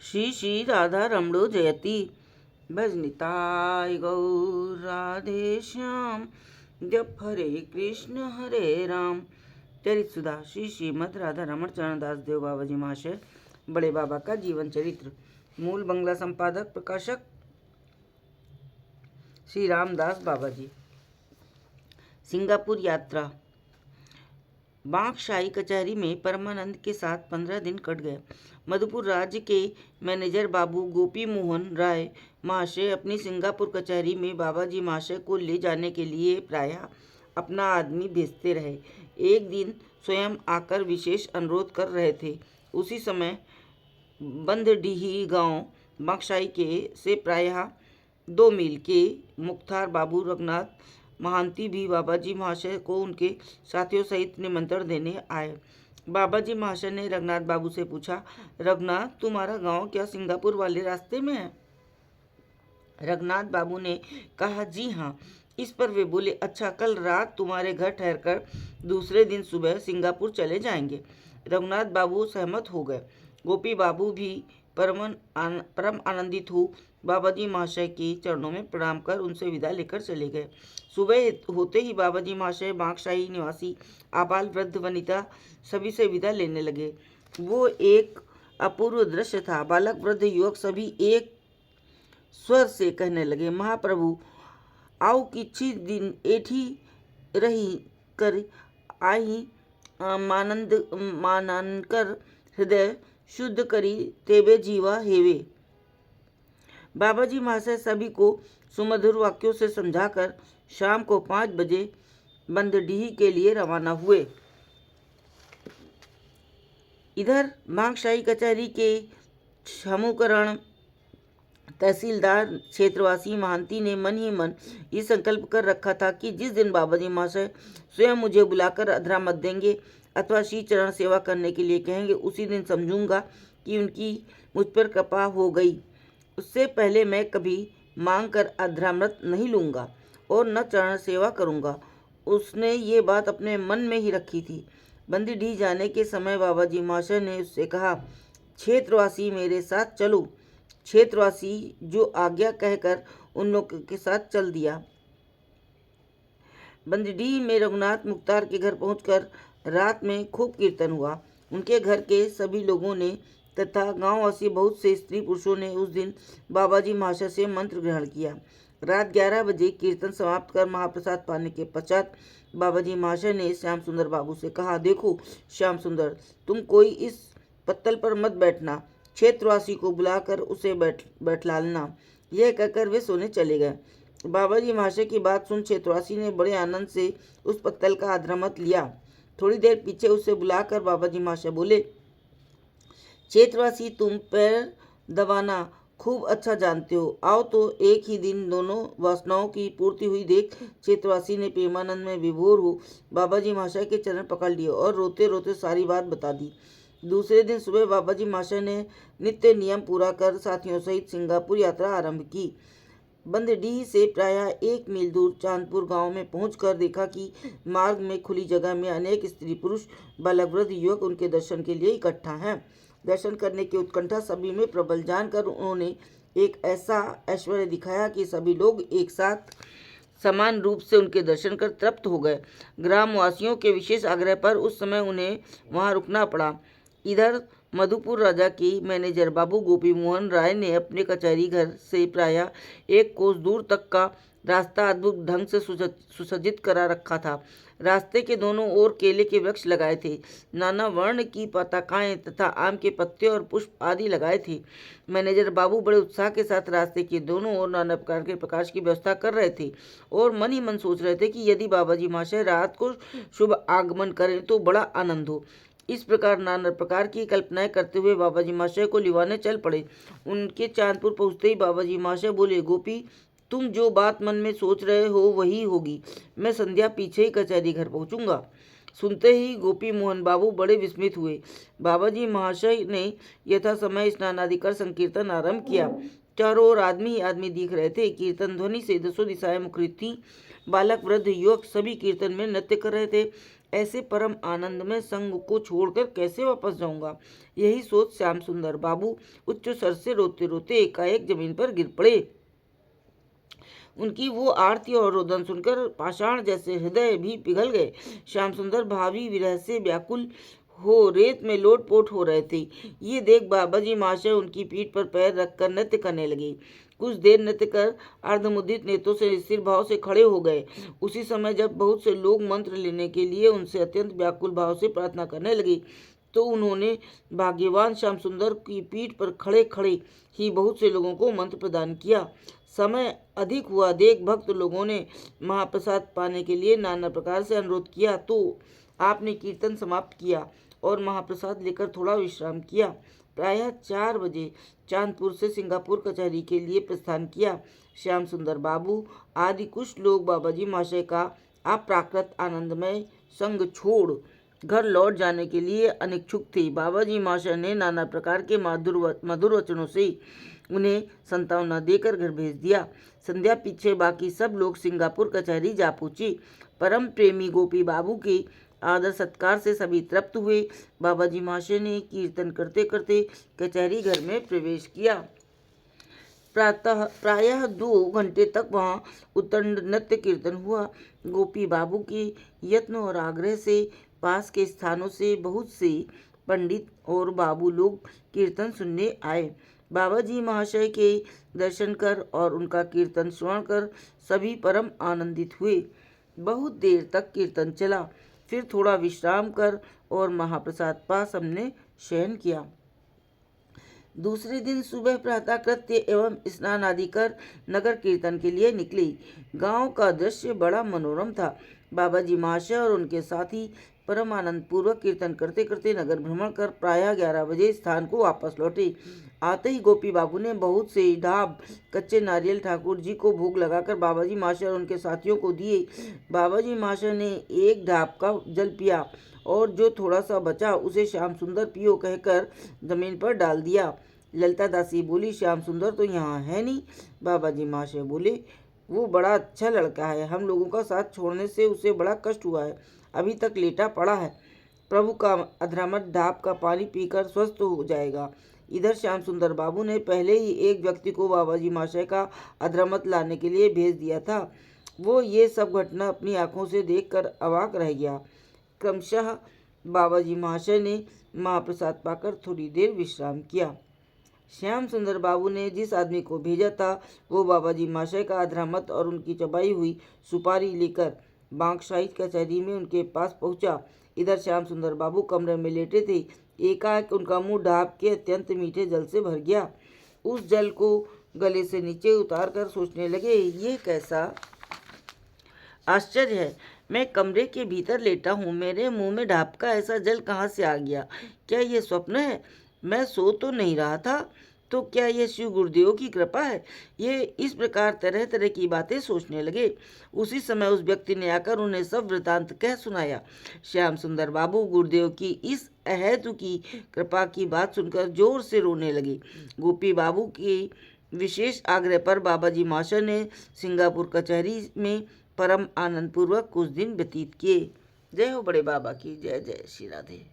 श्री श्री राधा रमणो जयति। भजनिताय गौर राधे श्याम। जप हरे राम। चरित सुधा श्री श्रीमद राधा रमण चरण दास देव बाबा जी महाशय बड़े बाबा का जीवन चरित्र। मूल बंगला संपादक प्रकाशक श्री रामदास बाबा जी। सिंगापुर यात्रा। बांकशाही कचहरी में परमानंद के साथ 15 दिन कट गए। मधुपुर राज्य के मैनेजर बाबू गोपी मोहन राय महाशय अपनी सिंगापुर कचहरी में बाबा जी महाशय को ले जाने के लिए प्रायः अपना आदमी भेजते रहे। एक दिन स्वयं आकर विशेष अनुरोध कर रहे थे। उसी समय बंदडीही गांव बांकशाही के से प्रायः 2 मील के मुख्तार बाबू रघुनाथ महांती भी बाबा जी महाशय को उनके साथियों सहित निमंत्रण देने आए। बाबा जी महाशय ने रघुनाथ बाबू से पूछा, रघुनाथ, तुम्हारा गांव क्या सिंगापुर वाले रास्ते में है? रघुनाथ बाबू ने कहा, जी हाँ। इस पर वे बोले, अच्छा, कल रात तुम्हारे घर ठहरकर दूसरे दिन सुबह सिंगापुर चले जाएंगे। रघुनाथ बाबू सहमत हो गए। गोपी बाबू भी परम आनंदित हो बाबा जी महाशय के चरणों में प्रणाम कर उनसे विदा लेकर चले गए। सुबह होते ही बाबा जी महाशय बांकशाही निवासी आबाल वृद्ध वनिता सभी से विदा लेने लगे। वो एक अपूर्व दृश्य था। बालक वृद्ध युवक सभी एक स्वर से कहने लगे, महाप्रभु, आओ किछि दिन एठी रही कर आई मानंकर हृदय शुद्ध करी तेबे जीवा हेवे। बाबा जी महाशय सभी को सुमधुर वाक्यों से समझाकर शाम को 5 बजे बंदडीही के लिए रवाना हुए। इधर बांकशाही कचहरी के समूकरण तहसीलदार क्षेत्रवासी महांती ने मन ही मन ये संकल्प कर रखा था कि जिस दिन बाबा जी महाशय स्वयं मुझे बुलाकर अधरा मत देंगे अथवा श्री चरण सेवा करने के लिए कहेंगे, उसी दिन समझूंगा कि उनकी मुझ पर कृपा हो गई। उससे पहले मैं कभी मांग कर अधरामृत नहीं लूँगा और न चरण सेवा करूँगा। उसने ये बात अपने मन में ही रखी थी। बंदीडीह जाने के समय बाबा जी महाशय ने उससे कहा, क्षेत्रवासी मेरे साथ चलो। क्षेत्रवासी जो आज्ञा कहकर उन लोगों के साथ चल दिया। बंदीडीह में रघुनाथ मुख्तार के घर पहुंचकर रात में खूब कीर्तन हुआ। उनके घर के सभी लोगों ने तथा गांववासी बहुत से स्त्री पुरुषों ने उस दिन बाबा जी महाशय से मंत्र ग्रहण किया। रात 11 बजे कीर्तन समाप्त कर महाप्रसाद पाने के पश्चात बाबा जी महाशय ने श्याम सुंदर बाबू से कहा, देखो श्याम सुंदर, तुम कोई इस पत्तल पर मत बैठना, क्षेत्रवासी को बुलाकर उसे बैठलाना। यह कहकर वे सोने चले गए। बाबा जी महाशय की बात सुन क्षेत्रवासी ने बड़े आनंद से उस पत्तल का अधरामत लिया। थोड़ी देर पीछे उसे बुलाकर बाबा जी महाशय बोले, क्षेत्रवासी, तुम पैर दबाना खूब अच्छा जानते हो। आओ तो एक ही दिन दोनों वासनाओं की पूर्ति हुई देख। क्षेत्रवासी ने प्रेमानंद में विभोर हो बाबा जी महाशय के चरण पकड़ लिए और रोते रोते सारी बात बता दी। दूसरे दिन सुबह बाबा जी महाशय ने नित्य नियम पूरा कर साथियों सहित सिंगापुर यात्रा आरंभ की। बंदडीह से प्रायः 1 मील दूर चांदपुर गांव में पहुंचकर देखा कि मार्ग में खुली जगह में अनेक स्त्री पुरुष बालक वृद्ध युवक उनके दर्शन के लिए इकट्ठा हैं। दर्शन करने की उत्कंठा सभी में प्रबल जानकर उन्होंने एक ऐसा ऐश्वर्य दिखाया कि सभी लोग एक साथ समान रूप से उनके दर्शन कर तृप्त हो गए। ग्रामवासियों के विशेष आग्रह पर उस समय उन्हें वहां रुकना पड़ा। इधर मधुपुर राजा की मैनेजर बाबू गोपी मोहन राय ने अपने कचहरी घर से प्रायः 1 कोस दूर तक का रास्ता अद्भुत ढंग से सुसज्जित करा रखा था। रास्ते के दोनों ओर केले के वृक्ष लगाए थे। नाना वर्ण की पताकाएं तथा आम के पत्ते और पुष्प आदि लगाए थे। मैनेजर बाबू बड़े उत्साह के साथ रास्ते के दोनों ओर नाना प्रकार के प्रकाश की व्यवस्था कर रहे थे और मन ही मन सोच रहे थे कि यदि बाबा जी महाशय रात को शुभ आगमन करें तो बड़ा आनंद हो। इस प्रकार नाना प्रकार की कल्पनाएं करते हुए बाबा जी महाशय को लिवाने चल पड़े। उनके चांदपुर पहुंचते ही बाबा जी महाशय बोले, गोपी, तुम जो बात मन में सोच रहे हो वही होगी। मैं संध्या पीछे ही कचहरी घर पहुंचूंगा। सुनते ही गोपी मोहन बाबू बड़े विस्मित हुए। बाबा जी महाशय ने यथा समय स्नान आदि कर संकीर्तन आरंभ किया। चारों ओर आदमी ही आदमी दिख रहे थे। कीर्तन ध्वनि से 10 दिशाएं मुखरित थीं। बालक वृद्ध युवक सभी कीर्तन में नृत्य कर रहे थे। ऐसे परम आनंद में संग को छोड़कर कैसे वापस जाऊंगा। यही सोच श्याम सुंदर बाबू उच्च स्वर से रोते रोते एकाएक जमीन पर गिर पड़े। उनकी वो आरती और रोदन सुनकर पाषाण जैसे हृदय भी पिघल गए। श्याम सुंदर भावी विरह से व्याकुल हो रेत में लोटपोट हो रहे थे। ये देख बाबाजी महाशय उनकी पीठ पर पैर रखकर नृत्य करने लगे। कुछ देर नृत्य कर अर्धमुद्रित नेत्रों से स्थिर भाव से खड़े हो गए। उसी समय जब बहुत से लोग मंत्र लेने के लिए उनसे अत्यंत व्याकुल भाव से प्रार्थना करने लगे, तो उन्होंने भाग्यवान श्याम सुंदर की पीठ पर खड़े खड़े ही बहुत से लोगों को मंत्र प्रदान किया। समय अधिक हुआ देख भक्त लोगों ने महाप्रसाद पाने के लिए नाना प्रकार से अनुरोध किया, तो आपने कीर्तन समाप्त किया और महाप्रसाद लेकर थोड़ा विश्राम किया। प्रायः 4 बजे चांदपुर से सिंगापुर कचहरी के लिए प्रस्थान किया। श्याम सुंदर बाबू आदि कुछ लोग बाबाजी महाशय का अप्राकृत आनंदमय संग छोड़ घर लौट जाने के लिए अनिच्छुक थे। बाबाजी महाशय ने नाना प्रकार के मधुर वचनों से उन्हें सांत्वना देकर घर भेज दिया। संध्या पीछे बाकी सब लोग सिंगापुर कचहरी जा पहुंचे। परम प्रेमी गोपी बाबू के आदर सत्कार से सभी तृप्त हुए। बाबाजी महाशय ने कीर्तन करते करते कचहरी घर में प्रवेश किया। प्रायः 2 घंटे तक वहाँ उत्तंड नृत्य कीर्तन हुआ। गोपी बाबू के यत्न और आग्रह से पास के स्थानों से बहुत से पंडित और बाबू लोग कीर्तन सुनने आए। बाबाजी महाशय के दर्शन कर और उनका कीर्तन श्रवण कर सभी परम आनंदित हुए। बहुत देर तक कीर्तन चला। फिर थोड़ा विश्राम कर और महाप्रसाद पा सबने शयन किया। दूसरे दिन सुबह प्रातः कृत्य एवं स्नान आदि कर नगर कीर्तन के लिए निकले। गांव का दृश्य बड़ा मनोरम था। बाबाजी महाशय और उनके साथी परम आनंद पूर्वक कीर्तन करते करते नगर भ्रमण कर प्रायः 11 बजे स्थान को वापस लौटे। आते ही गोपी बाबू ने बहुत से ढाब कच्चे नारियल ठाकुर जी को भोग लगाकर बाबाजी महाशय और उनके साथियों को दिए। बाबाजी महाशय ने एक ढाब का जल पिया और जो थोड़ा सा बचा उसे श्याम सुंदर पियो कहकर जमीन पर डाल दिया। ललिता दासी बोली, श्याम सुंदर तो यहाँ है नहीं। बाबाजी महाशय बोले, वो बड़ा अच्छा लड़का है, हम लोगों का साथ छोड़ने से उसे बड़ा कष्ट हुआ है, अभी तक लेटा पड़ा है। प्रभु का अधरामत ढाब का पानी पीकर स्वस्थ हो जाएगा। इधर श्याम सुंदर बाबू ने पहले ही एक व्यक्ति को बाबाजी महाशय का अधरामत लाने के लिए भेज दिया था। वो ये सब घटना अपनी आंखों से देखकर अवाक रह गया। क्रमशः बाबाजी महाशय ने महाप्रसाद पाकर थोड़ी देर विश्राम किया। श्याम सुंदर बाबू ने जिस आदमी को भेजा था वो बाबाजी महाशय का अधरामत और उनकी चबाई हुई सुपारी लेकर बांकशाही कचहरी में उनके पास पहुंचा। इधर श्याम सुंदर बाबू कमरे में लेटे थे। एकाएक उनका मुंह ढाब के अत्यंत मीठे जल से भर गया। उस जल को गले से नीचे उतार कर सोचने लगे, ये कैसा आश्चर्य है, मैं कमरे के भीतर लेटा हूँ, मेरे मुंह में ढाब का ऐसा जल कहाँ से आ गया? क्या ये स्वप्न है? मैं सो तो नहीं रहा था, तो क्या ये शिव गुरुदेव की कृपा है? ये इस प्रकार तरह तरह की बातें सोचने लगे। उसी समय उस व्यक्ति ने आकर उन्हें सब वृतांत कह सुनाया। श्याम सुंदर बाबू गुरुदेव की इस अहेतु की कृपा की बात सुनकर जोर से रोने लगे। गोपी बाबू के विशेष आग्रह पर बाबाजी महाशय ने सिंगापुर कचहरी में परम आनंद पूर्वक कुछ दिन व्यतीत किए। जय हो बड़े बाबा की, जय जय श्री राधे।